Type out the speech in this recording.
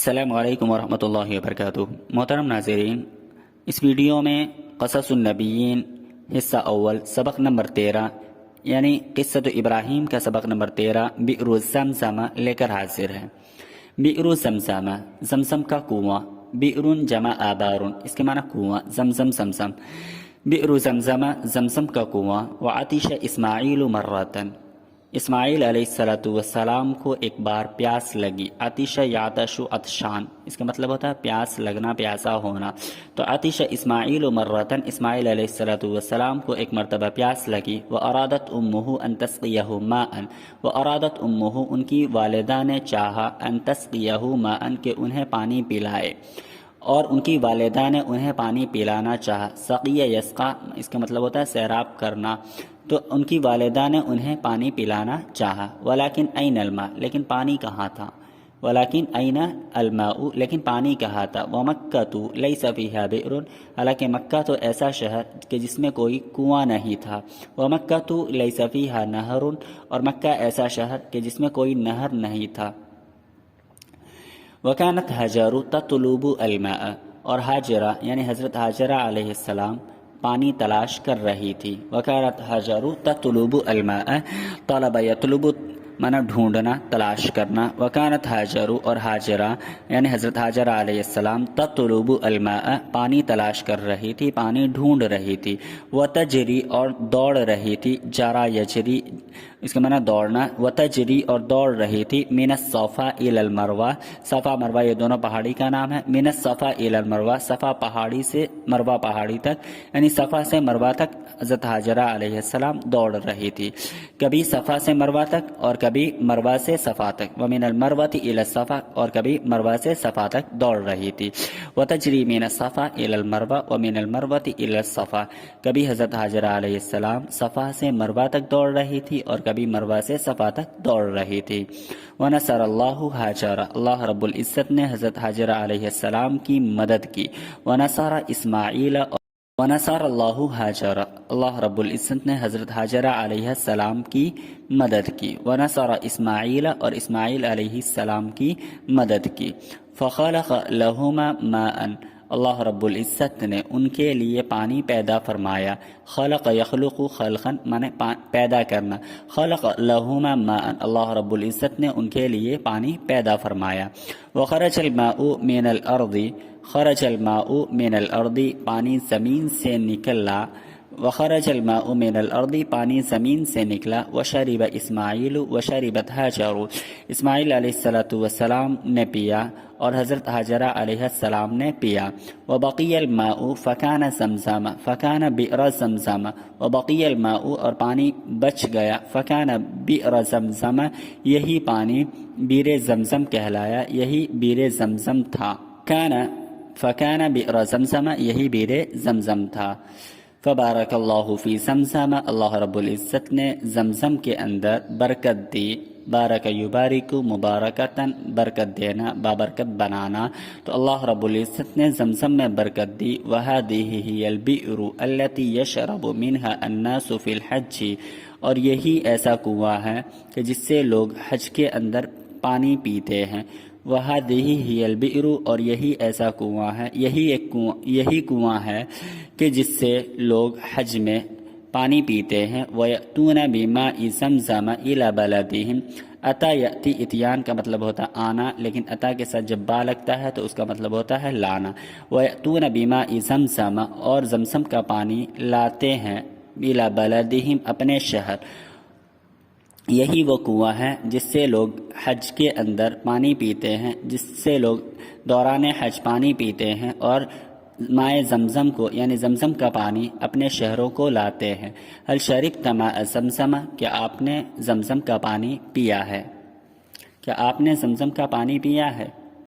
السلام علیکم ورحمۃ اللہ وبرکاتہ۔ محترم ناظرین، اس ویڈیو میں قصص النبیین حصہ اول سبق نمبر 13 یعنی قصۃ ابراہیم کا سبق نمبر 13 بئر زمزم لے کر حاضر ہے۔ بئر زمزم، زمزم کا کنواں، بئر جمع آبار، اس کے معنی کنواں، زمزم۔ بئر زمزم، زمزم کا کنواں۔ وعطش اسماعیل مرتن، اسماعیل علیہ السلام کو ایک بار پیاس لگی۔ عطش یعطش عطشان، اس کا مطلب ہوتا ہے پیاس لگنا، پیاسا ہونا۔ تو عطش اسماعیل مرتن، اسماعیل علیہ السلام کو ایک مرتبہ پیاس لگی۔ وارادت امہ ان تسقیہ ماء، وارادت امہ، ان کی والدہ نے چاہا، ان تسقیہ ماء، کہ انہیں پانی پلائے، اور ان کی والدہ نے انہیں پانی پلانا چاہا۔ سقیہ یسقا، اس کا مطلب ہوتا ہے سیراب کرنا، تو ان کی والدہ نے انہیں پانی پلانا چاہا۔ ولیکن این الماء، لیکن پانی کہاں تھا؟ ولیکن این الماء، لیکن پانی کہاں تھا؟ ومکۃ لیس فیہا بئر، حالانکہ مکہ تو ایسا شہر کہ جس میں کوئی کنواں نہیں تھا۔ ومکۃ لیس فیہا نہر، اور مکہ ایسا شہر کہ جس میں کوئی نہر نہیں تھا۔ وکانت ہاجر تطلب الماء، اور ہاجرہ یعنی حضرت ہاجرہ علیہ السلام پانی تلاش کر رہی تھی۔ وکانت ہاجر تطلب الماء، طلب یطلب معنی ڈھونڈنا، تلاش کرنا۔ وکانت ہاجر، اور ہاجرہ یعنی حضرت ہاجرہ علیہ السلام تطلب الماء، پانی تلاش کر رہی تھی، پانی ڈھونڈ رہی تھی۔ وتجری، اور دوڑ رہی تھی، جرا یجری، اس کا معنی دوڑنا۔ وتجری، اور دوڑ رہی تھی، من الصفا الی المروہ، صفا مروہ یہ دونوں پہاڑی کا نام ہے۔ من الصفا الی المروہ، صفا پہاڑی سے مروہ پہاڑی تک، یعنی صفا سے مروہ تک حضرت ہاجرہ علیہ السلام دوڑ رہی تھی، کبھی صفا سے مروہ تک اور کبھی مروہ سے صفا تک۔ ومن المروۃ الی الصفا، اور کبھی مروہ سے صفا تک دوڑ رہی تھی۔ وتجری من الصفا الی المروہ ومن المروۃ الی الصفا، کبھی حضرت ہاجرہ علیہ السلام صفا سے مروہ تک دوڑ رہی تھی اور کبھی مروہ سے صفا تک دوڑ رہی تھی۔ ونصر اللہ ہاجرہ، اللہ رب العزت نے حضرت ہاجرہ علیہ السلام کی مدد کی۔ ونصر اسماعیل، ونصر اللہ ہاجرہ، اللہ رب العزت نے حضرت ہاجرہ علیہ السلام کی مدد کی۔ ونصر اسماعیل، اور اسماعیل علیہ السلام کی مدد کی۔ فخلق لہما ماء، اللہ رب العزت نے ان کے لیے پانی پیدا فرمایا۔ خلق یخلق خلقا، معنی پیدا کرنا۔ خلق لہما ماء، اللہ رب العزت نے ان کے لیے پانی پیدا فرمایا۔ وخرج الماء من الارض، خرج الماء من الارض، پانی زمین سے نکلا۔ وخرج الماء من الارض، پانی زمین سے نکلا۔ وشرب اسماعیل وشربت ہاجر، اسماعیل علیہ السلام نے پیا اور حضرت ہاجرہ علیہ السلام نے پیا۔ وبقی الماء فکان زمزم، فکان بئر زمزم، وبقی الماء، اور پانی بچ گیا، فکان بئر زمزم، یہی پانی بئر زمزم کہلایا، یہی بئر زمزم تھا۔ فکان بئر زمزم، یہی بئر زمزم تھا۔ فبارک اللہ فی زمزم، اللہ رب العزت نے زمزم کے اندر برکت دی۔ بارک یبارک، مبارکتاً برکت دینا، بابرکت بنانا، تو اللہ رب العزت نے زمزم میں برکت دی۔ وہذہ ہی البئر التی یشرب منها الناس فی الحج، اور یہی ایسا کنواں ہے کہ جس سے لوگ حج کے اندر پانی پیتے ہیں۔ وہذہ ہی البئر، اور یہی ایسا کنواں ہے، یہی کنواں ہے کہ جس سے لوگ حج میں پانی پیتے ہیں۔ وَيَأْتُونَ بِمَاءِ زَمْزَمَ إِلَى بَلَدِهِمْ، اتا یاتی، اتیان کا مطلب ہوتا ہے آنا، لیکن اتا کے ساتھ جب با لگتا ہے تو اس کا مطلب ہوتا ہے لانا۔ وَيَأْتُونَ بِمَاءِ زَمْزَمَ، اور زمزم کا پانی لاتے ہیں، إِلَى بَلَدِهِمْ، اپنے شہر۔ یہی وہ کنواں ہے جس سے لوگ حج کے اندر پانی پیتے ہیں، جس سے لوگ دوران حج پانی پیتے ہیں اور مائے زمزم کو یعنی زمزم کا پانی اپنے شہروں کو لاتے ہیں۔ هل شربت ماء زمزم، کیا آپ نے زمزم کا پانی پیا ہے؟ کیا آپ نے زمزم کا پانی پیا ہے؟